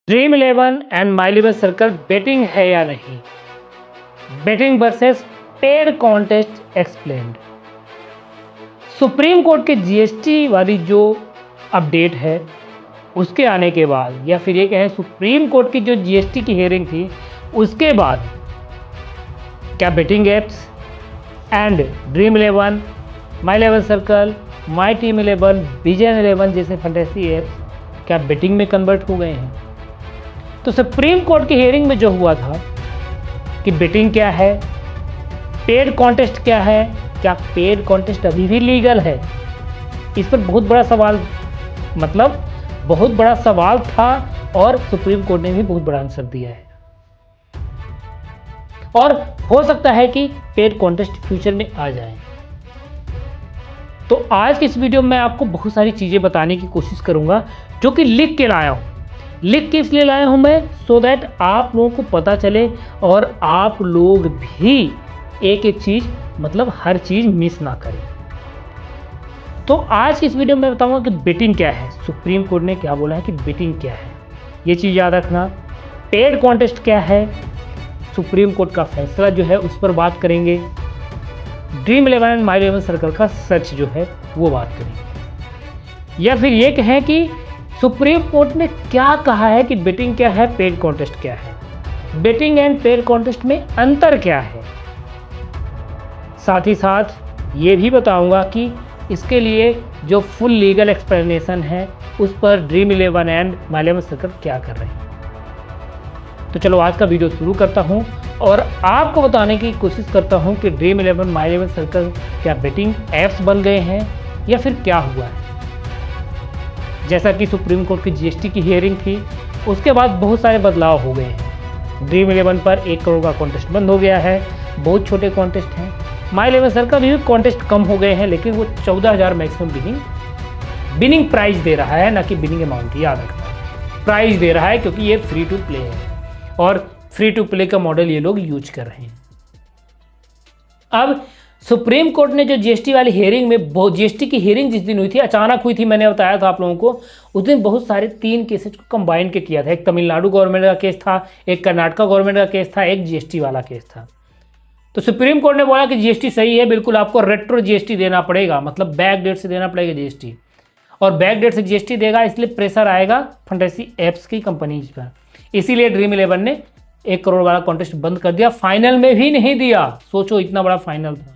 Dream Eleven and My Eleven Circle betting है या नहीं? Betting versus paid contest explained. Supreme Court के GST वाली जो अपडेट है उसके आने के बाद, या फिर ये कहें सुप्रीम कोर्ट की जो जीएसटी की हियरिंग थी उसके बाद, क्या betting apps and Dream Eleven, My Eleven Circle, My Team Eleven, Vision Eleven जैसे फैंटेसी एप्स क्या बेटिंग में कन्वर्ट हो गए हैं? तो सुप्रीम कोर्ट की हियरिंग में जो हुआ था कि बेटिंग क्या है, पेड कॉन्टेस्ट क्या है, क्या पेड कॉन्टेस्ट अभी भी लीगल है, इस पर बहुत बड़ा सवाल, मतलब बहुत बड़ा सवाल था और सुप्रीम कोर्ट ने भी बहुत बड़ा आंसर दिया है। और हो सकता है कि पेड कॉन्टेस्ट फ्यूचर में आ जाए। तो आज की इस वीडियो में मैं आपको बहुत सारी चीज़ें बताने की कोशिश करूंगा जो कि लिख के लाया हूँ। लिख के इसलिए लाया हूँ मैं सो दैट आप लोगों को पता चले और आप लोग भी एक एक चीज़, मतलब हर चीज़ मिस ना करें। तो आज की इस वीडियो में बताऊंगा कि बेटिंग क्या है, सुप्रीम कोर्ट ने क्या बोला है कि बेटिंग क्या है, ये चीज़ याद रखना। पेड कॉन्टेस्ट क्या है, सुप्रीम कोर्ट का फैसला जो है उस पर बात करेंगे। Dream Eleven and My Eleven circle का सच जो है वो बात करेंगे। या फिर ये कहें कि सुप्रीम कोर्ट ने क्या कहा है कि बेटिंग क्या है, पेड कॉन्टेस्ट क्या है, बेटिंग एंड पेड कॉन्टेस्ट में अंतर क्या है। साथ ही साथ ये भी बताऊंगा कि इसके लिए जो फुल लीगल एक्सप्लेनेशन है उस पर dream Eleven and My Eleven circle क्या कर रहे हैं। तो चलो आज का वीडियो शुरू करता हूं और आपको बताने की कोशिश करता हूं कि dream Eleven My Eleven circle क्या बेटिंग ऐप्स बन गए हैं या फिर क्या हुआ है। जैसा कि सुप्रीम कोर्ट की जीएसटी की हियरिंग थी उसके बाद बहुत सारे बदलाव हो गए हैं। ड्रीम इलेवन पर 1 करोड़ का कॉन्टेस्ट बंद हो गया है, बहुत छोटे कॉन्टेस्ट हैं। माई इलेवन सर्कल भी कॉन्टेस्ट कम हो गए हैं, लेकिन वो 14,000 मैक्सिमम बिनिंग प्राइज दे रहा है, ना कि बिनिंग अमाउंट। याद रखना, प्राइज दे रहा है क्योंकि ये फ्री टू प्ले है और फ्री टू प्ले का मॉडल ये लोग यूज कर रहे हैं। अब सुप्रीम कोर्ट ने जो जीएसटी वाली हियरिंग में, जीएसटी की हियरिंग जिस दिन हुई थी अचानक हुई थी, मैंने बताया था आप लोगों को, उस दिन बहुत सारे 3 केसेस को कंबाइन के किया था। एक तमिलनाडु गवर्नमेंट का केस था, एक कर्नाटक गवर्नमेंट का केस था, एक जीएसटी वाला केस था। तो सुप्रीम कोर्ट ने बोला कि जीएसटी सही है, बिल्कुल आपको रेट्रो जीएसटी देना पड़ेगा, मतलब बैक डेट से देना पड़ेगा जीएसटी, और बैक डेट से जीएसटी देगा इसलिए प्रेशर आएगा फैंटेसी एप्स की कंपनीज पर। इसीलिए ड्रीम इलेवन ने 1 करोड़ वाला कॉन्टेस्ट बंद कर दिया, फाइनल में भी नहीं दिया। सोचो इतना बड़ा फाइनल था,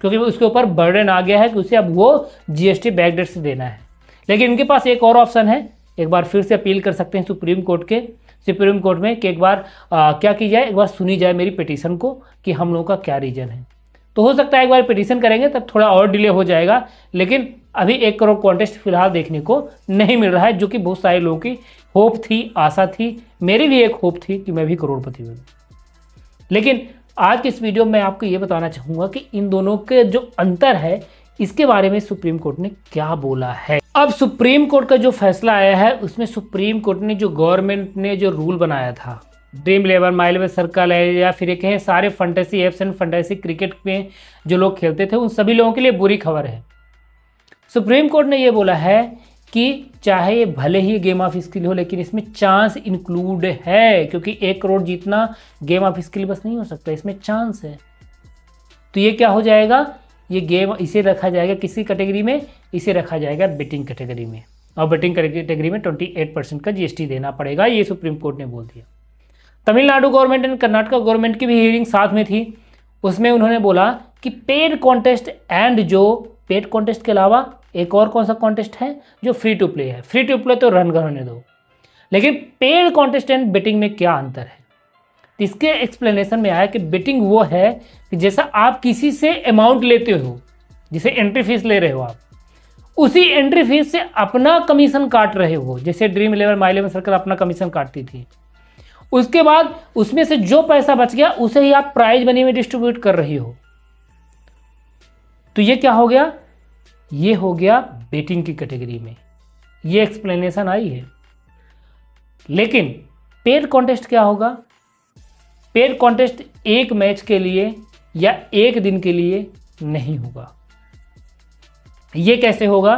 क्योंकि उसके ऊपर बर्डन आ गया है कि उसे अब वो जीएसटी बैक डेट से देना है। लेकिन इनके पास एक और ऑप्शन है, एक बार फिर से अपील कर सकते हैं सुप्रीम कोर्ट में कि एक बार क्या की जाए, एक बार सुनी जाए मेरी पिटीशन को कि हम लोगों का क्या रीजन है। तो हो सकता है एक बार पिटीशन करेंगे तब थोड़ा और डिले हो जाएगा, लेकिन अभी 1 करोड़ कॉन्टेस्ट फिलहाल देखने को नहीं मिल रहा है, जो कि बहुत सारे लोगों की होप थी, आशा थी, मेरी भी एक होप थी कि मैं भी करोड़पति बनूं। लेकिन आज के इस वीडियो में आपको ये बताना चाहूँगा कि इन दोनों के जो अंतर है इसके बारे में सुप्रीम कोर्ट ने क्या बोला है। अब सुप्रीम कोर्ट का जो फैसला आया है उसमें सुप्रीम कोर्ट ने जो गवर्नमेंट ने जो रूल बनाया था, dream Eleven, My Eleven circle है, या फिर एक है सारे fantasy apps and fantasy cricket में जो लोग खेलते थे, उन सभी लोगों के लिए बुरी खबर है। सुप्रीम कोर्ट ने ये बोला है कि चाहे ये भले ही गेम ऑफ स्किल हो, लेकिन इसमें चांस इंक्लूड है, क्योंकि 1 करोड़ जीतना गेम ऑफ स्किल बस नहीं हो सकता, इसमें चांस है। तो ये क्या हो जाएगा, ये गेम, इसे रखा जाएगा किसी कैटेगरी में, इसे रखा जाएगा बेटिंग कैटेगरी में, और बेटिंग कैटेगरी में 28% का जीएसटी देना पड़ेगा, ये सुप्रीम कोर्ट ने बोल दिया। Tamil Nadu government and Karnataka government की भी हियरिंग साथ में थी, उसमें उन्होंने बोला कि पेड कॉन्टेस्ट एंड जो पेड कॉन्टेस्ट के अलावा एक और कौन सा कॉन्टेस्ट है जो फ्री टू प्ले है, फ्री टू प्ले तो रन करने दो, लेकिन पेड कॉन्टेस्ट एंड बेटिंग में क्या अंतर है। तो इसके एक्सप्लेनेशन में आया कि बेटिंग वो है कि जैसा आप किसी से अमाउंट लेते हो, जिसे एंट्री फीस ले रहे हो आप, उसी एंट्री फीस से अपना कमीशन काट रहे हो, जैसे dream Eleven, My Eleven circle अपना कमीशन काटती थी। उसके बाद उसमें से जो पैसा बच गया उसे ही आप प्राइज मनी में डिस्ट्रीब्यूट कर रही हो। तो ये क्या हो गया, ये हो गया बेटिंग की कैटेगरी में, ये एक्सप्लेनेशन आई है। लेकिन पेड कॉन्टेस्ट क्या होगा, पेड कॉन्टेस्ट एक मैच के लिए या एक दिन के लिए नहीं होगा। ये कैसे होगा,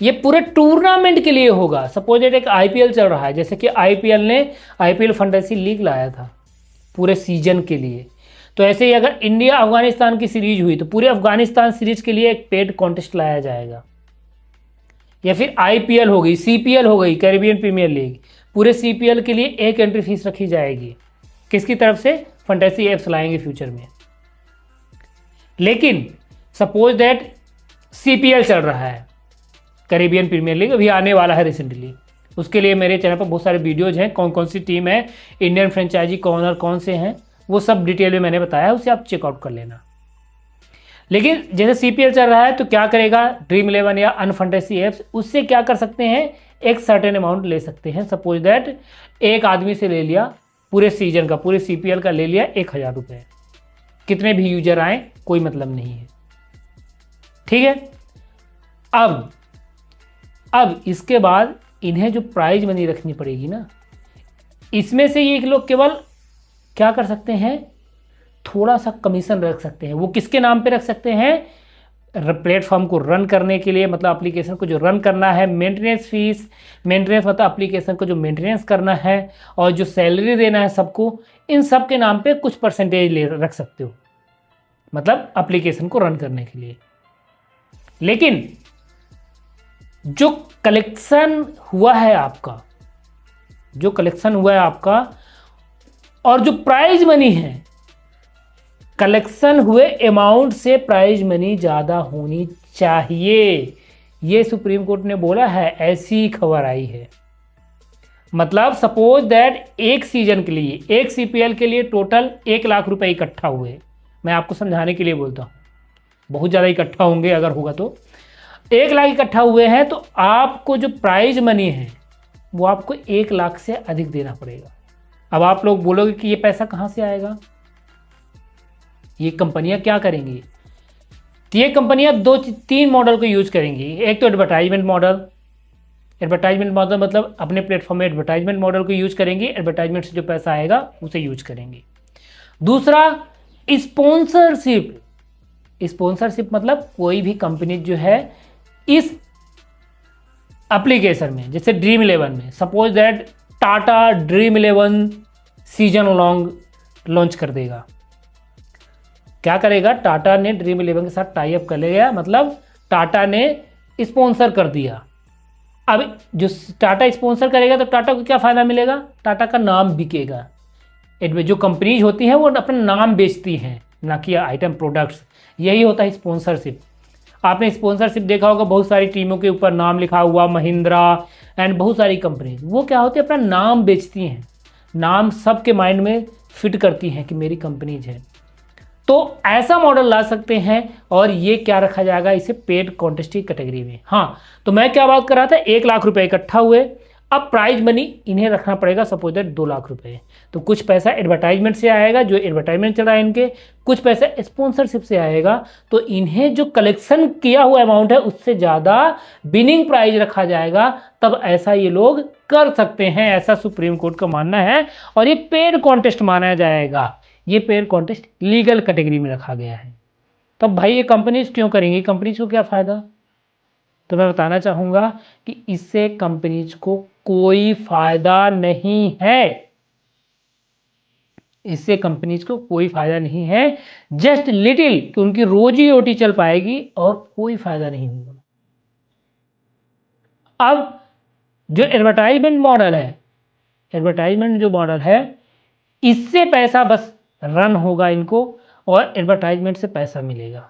ये पूरे टूर्नामेंट के लिए होगा। सपोज एक आईपीएल चल रहा है, जैसे कि आईपीएल ने आईपीएल फंटेसी लीग लाया था पूरे सीजन के लिए, तो ऐसे ही अगर इंडिया अफगानिस्तान की सीरीज हुई तो पूरे अफगानिस्तान सीरीज के लिए एक पेड कॉन्टेस्ट लाया जाएगा। या फिर आईपीएल हो गई, सीपीएल हो गई, कैरिबियन प्रीमियर लीग, पूरे सीपीएल के लिए एक एंट्री फीस रखी जाएगी। किसकी तरफ से? फंटेसी एप्स लाएंगे फ्यूचर में। लेकिन सपोज दैट सीपीएल चल रहा है, कैरिबियन प्रीमियर लीग अभी आने वाला है रिसेंटली, उसके लिए मेरे चैनल पर बहुत सारे वीडियोज हैं, कौन कौन सी टीम है, इंडियन फ्रेंचाइजी कौन और कौन से हैं, वो सब डिटेल में मैंने बताया है, उसे आप चेकआउट कर लेना। लेकिन जैसे सीपीएल चल रहा है तो क्या करेगा ड्रीम 11 या अनफंटेसी एप्स, उससे क्या कर सकते हैं, एक सर्टेन अमाउंट ले सकते हैं। सपोज दैट एक आदमी से ले लिया पूरे सीजन का, पूरे सीपीएल का ले लिया 1000 रुपये, कितने भी यूजर आए कोई मतलब नहीं है, ठीक है। अब इसके बाद इन्हें जो प्राइज मनी रखनी पड़ेगी ना, इसमें से ये लोग केवल क्या कर सकते हैं, थोड़ा सा कमीशन रख सकते हैं। वो किसके नाम पे रख सकते हैं? प्लेटफॉर्म को रन करने के लिए, मतलब एप्लीकेशन को जो रन करना है, मेंटेनेंस फीस, मेंटेनेंस मतलब एप्लीकेशन को जो मेंटेनेंस करना है और जो सैलरी देना है सबको, इन सब के नाम पे कुछ परसेंटेज ले रख सकते हो, मतलब एप्लीकेशन को रन करने के लिए। लेकिन जो कलेक्शन हुआ है आपका, जो कलेक्शन हुआ है आपका और जो प्राइज मनी है, कलेक्शन हुए अमाउंट से प्राइज मनी ज़्यादा होनी चाहिए, ये सुप्रीम कोर्ट ने बोला है, ऐसी खबर आई है। मतलब सपोज दैट एक सीजन के लिए, एक सीपीएल के लिए टोटल 1 लाख रुपए इकट्ठा हुए, मैं आपको समझाने के लिए बोलता हूँ, बहुत ज़्यादा इकट्ठा होंगे अगर होगा तो, 1 लाख इकट्ठा हुए हैं तो आपको जो प्राइज मनी है वो आपको 1 लाख से अधिक देना पड़ेगा। अब आप लोग बोलोगे कि ये पैसा कहाँ से आएगा, ये कंपनियां क्या करेंगी? तो ये कंपनियां 2-3 मॉडल को यूज करेंगी। एक तो एडवर्टाइजमेंट मॉडल, एडवर्टाइजमेंट मॉडल मतलब अपने प्लेटफॉर्म में एडवर्टाइजमेंट मॉडल को यूज करेंगी, एडवर्टाइजमेंट से जो पैसा आएगा उसे यूज करेंगी। दूसरा स्पॉन्सरशिप, स्पॉन्सरशिप मतलब कोई भी कंपनी जो है इस एप्लीकेशन में, जैसे ड्रीम 11 में, suppose that Tata dream 11 season long launch कर देगा। क्या करेगा? टाटा ने ड्रीम 11 के साथ टाई अप कर लिया, मतलब टाटा ने स्पॉन्सर कर दिया। अब जो टाटा स्पॉन्सर करेगा तो टाटा को क्या फ़ायदा मिलेगा? टाटा का नाम बिकेगा। जो कंपनीज होती हैं वो अपना नाम बेचती हैं, ना कि आइटम प्रोडक्ट्स, यही होता है स्पॉन्सरशिप। आपने स्पॉन्सरशिप देखा होगा, बहुत सारी टीमों के ऊपर नाम लिखा हुआ, महिंद्रा एंड बहुत सारी कंपनी, वो क्या होती है अपना नाम बेचती हैं, नाम सबके माइंड में फिट करती हैं कि मेरी कंपनीज है। तो ऐसा मॉडल ला सकते हैं और ये क्या रखा जाएगा, इसे पेड कॉन्टेस्ट की कैटेगरी में। हाँ, तो मैं क्या बात कर रहा था, 1 लाख रुपए इकट्ठा हुए, अब प्राइज मनी इन्हें रखना पड़ेगा सपोज दैट 2 लाख रुपए। तो कुछ पैसा एडवर्टाइजमेंट से आएगा, जो एडवर्टाइजमेंट चल रहा है इनके, कुछ पैसा स्पॉन्सरशिप से आएगा, तो इन्हें जो कलेक्शन किया हुआ अमाउंट है उससे ज़्यादा विनिंग प्राइज रखा जाएगा, तब ऐसा ये लोग कर सकते हैं, ऐसा सुप्रीम कोर्ट का मानना है। और ये पेड कॉन्टेस्ट माना जाएगा, ये पेड कॉन्टेस्ट लीगल कैटेगरी में रखा गया है। तब भाई ये कंपनीज क्यों करेंगी, कंपनीज को क्या फ़ायदा? तो मैं बताना चाहूँगा कि इससे कंपनीज को कोई फ़ायदा नहीं है, इससे कंपनीज को कोई फ़ायदा नहीं है, जस्ट लिटिल कि उनकी रोजी रोटी चल पाएगी और कोई फ़ायदा नहीं होगा। अब जो एडवर्टाइजमेंट मॉडल है, एडवर्टाइजमेंट जो मॉडल है, इससे पैसा बस रन होगा इनको और एडवर्टाइजमेंट से पैसा मिलेगा।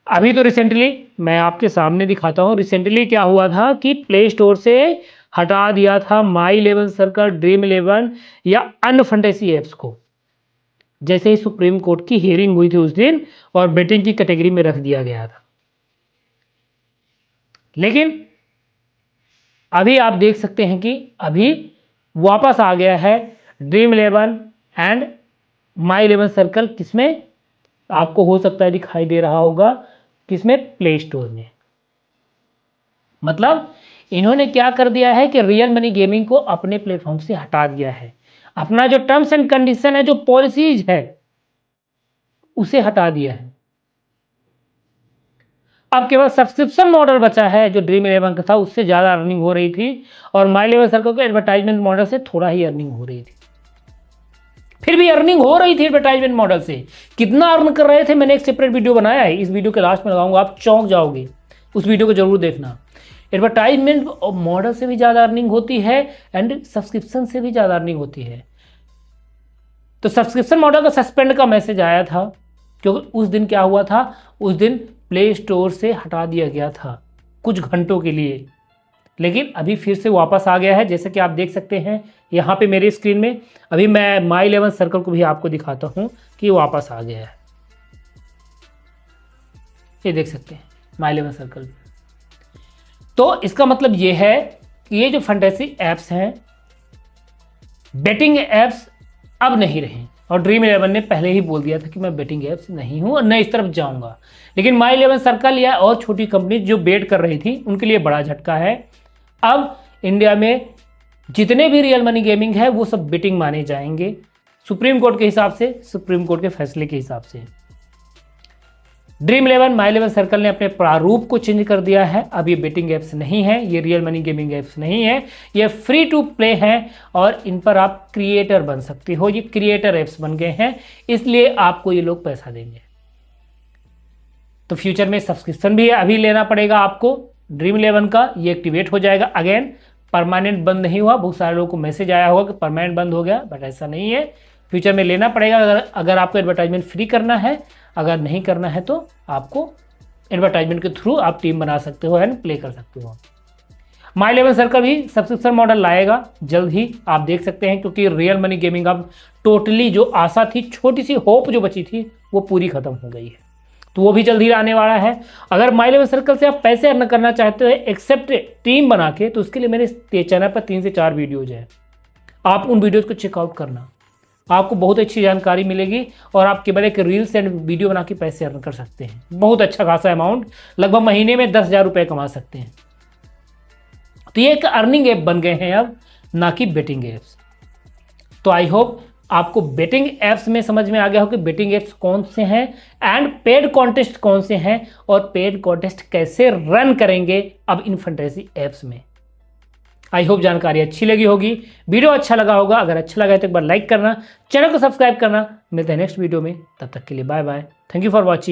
अभी तो रिसेंटली मैं आपके सामने दिखाता हूँ, रिसेंटली क्या हुआ था कि प्ले स्टोर से हटा दिया था माई 11 सर्कल, ड्रीम 11 या अनफंटेसी एप्स को, जैसे ही सुप्रीम कोर्ट की हियरिंग हुई थी उस दिन और बेटिंग की कैटेगरी में रख दिया गया था। लेकिन अभी आप देख सकते हैं कि अभी वापस आ गया है ड्रीम 11 एंड माई 11 सर्कल, किसमें आपको हो सकता है दिखाई दे रहा होगा, किसमें? प्ले स्टोर में। मतलब इन्होंने क्या कर दिया है कि रियल मनी गेमिंग को अपने प्लेटफॉर्म से हटा दिया है, अपना जो टर्म्स एंड कंडीशन है, जो पॉलिसीज है, उसे हटा दिया है। अब केवल सब्सक्रिप्शन मॉडल बचा है जो ड्रीम इलेवन का था, उससे ज़्यादा अर्निंग हो रही थी, और माई इलेवन सर्कल के एडवर्टाइजमेंट मॉडल से थोड़ा ही अर्निंग हो रही थी। फिर भी अर्निंग हो रही थी एडवर्टाइजमेंट मॉडल से। कितना अर्न कर रहे थे मैंने एक सेपरेट वीडियो बनाया है, इस वीडियो के लास्ट में लगाऊंगा, आप चौंक जाओगे, उस वीडियो को जरूर देखना। एडवर्टाइजमेंट मॉडल से भी ज़्यादा अर्निंग होती है एंड सब्सक्रिप्शन से भी ज़्यादा अर्निंग होती है। तो सब्सक्रिप्शन मॉडल का सस्पेंड का मैसेज आया था, क्योंकि उस दिन क्या हुआ था, उस दिन प्ले स्टोर से हटा दिया गया था कुछ घंटों के लिए, लेकिन अभी फिर से वापस आ गया है। जैसे कि आप देख सकते हैं यहाँ पे मेरी स्क्रीन में, अभी मैं माई इलेवन सर्कल को भी आपको दिखाता हूँ कि वापस आ गया है। ये देख सकते हैं माई इलेवन सर्कल। तो इसका मतलब ये है कि ये जो फैंटेसी एप्स हैं, बेटिंग एप्स अब नहीं रहे, और ड्रीम इलेवन ने पहले ही बोल दिया था कि मैं बेटिंग ऐप्स नहीं हूं और न इस तरफ जाऊंगा। लेकिन माई इलेवन सर्कल या और छोटी कंपनी जो बेट कर रही थी उनके लिए बड़ा झटका है। अब इंडिया में जितने भी रियल मनी गेमिंग है वो सब बेटिंग माने जाएंगे, सुप्रीम कोर्ट के हिसाब से, सुप्रीम कोर्ट के फैसले के हिसाब से। Dream Eleven My Eleven circle ने अपने प्रारूप को चेंज कर दिया है। अब ये बेटिंग ऐप्स नहीं है, ये रियल मनी गेमिंग ऐप्स नहीं है, ये फ्री टू प्ले हैं और इन पर आप क्रिएटर बन सकते हो। ये क्रिएटर ऐप्स बन गए हैं, इसलिए आपको ये लोग पैसा देंगे। तो फ्यूचर में सब्सक्रिप्शन भी अभी लेना पड़ेगा आपको ड्रीम इलेवन का, ये एक्टिवेट हो जाएगा अगेन। परमानेंट बंद नहीं हुआ, बहुत सारे लोगों को मैसेज आया होगा कि परमानेंट बंद हो गया, बट ऐसा नहीं है। फ्यूचर में लेना पड़ेगा अगर आपको एडवर्टाइजमेंट फ्री करना है। अगर नहीं करना है तो आपको एडवर्टाइजमेंट के थ्रू आप टीम बना सकते हो एंड प्ले कर सकते हो। माई इलेवन सर्कल भी सब्सक्रिप्शन मॉडल लाएगा जल्द ही, आप देख सकते हैं, क्योंकि रियल मनी गेमिंग अब टोटली जो आशा थी, छोटी सी होप जो बची थी, वो पूरी खत्म हो गई है। तो वो भी जल्द ही आने वाला है। अगर माई इलेवन सर्कल से आप पैसे अर्न करना चाहते हो एक्सेप्ट टीम बना के, तो उसके लिए मेरे चैनल पर 3 से 4 वीडियोज हैं, आप उन वीडियोज़ को चेकआउट करना, आपको बहुत अच्छी जानकारी मिलेगी और आप केवल एक रील्स एंड वीडियो बना के पैसे अर्न कर सकते हैं। बहुत अच्छा खासा अमाउंट, लगभग महीने में 10,000 रुपये कमा सकते हैं। तो ये एक अर्निंग ऐप बन गए हैं अब, ना कि बेटिंग ऐप्स। तो आई होप आपको बेटिंग ऐप्स में समझ में आ गया हो कि बेटिंग ऐप्स कौन से हैं एंड पेड कॉन्टेस्ट कौन से हैं और पेड कॉन्टेस्ट कैसे रन करेंगे अब इन फैंटेसी ऐप्स में। आई होप जानकारी अच्छी लगी होगी, वीडियो अच्छा लगा होगा। अगर अच्छा लगा तो एक बार लाइक करना, चैनल को सब्सक्राइब करना। मिलते हैं नेक्स्ट वीडियो में, तब तक के लिए bye bye, thank you for watching.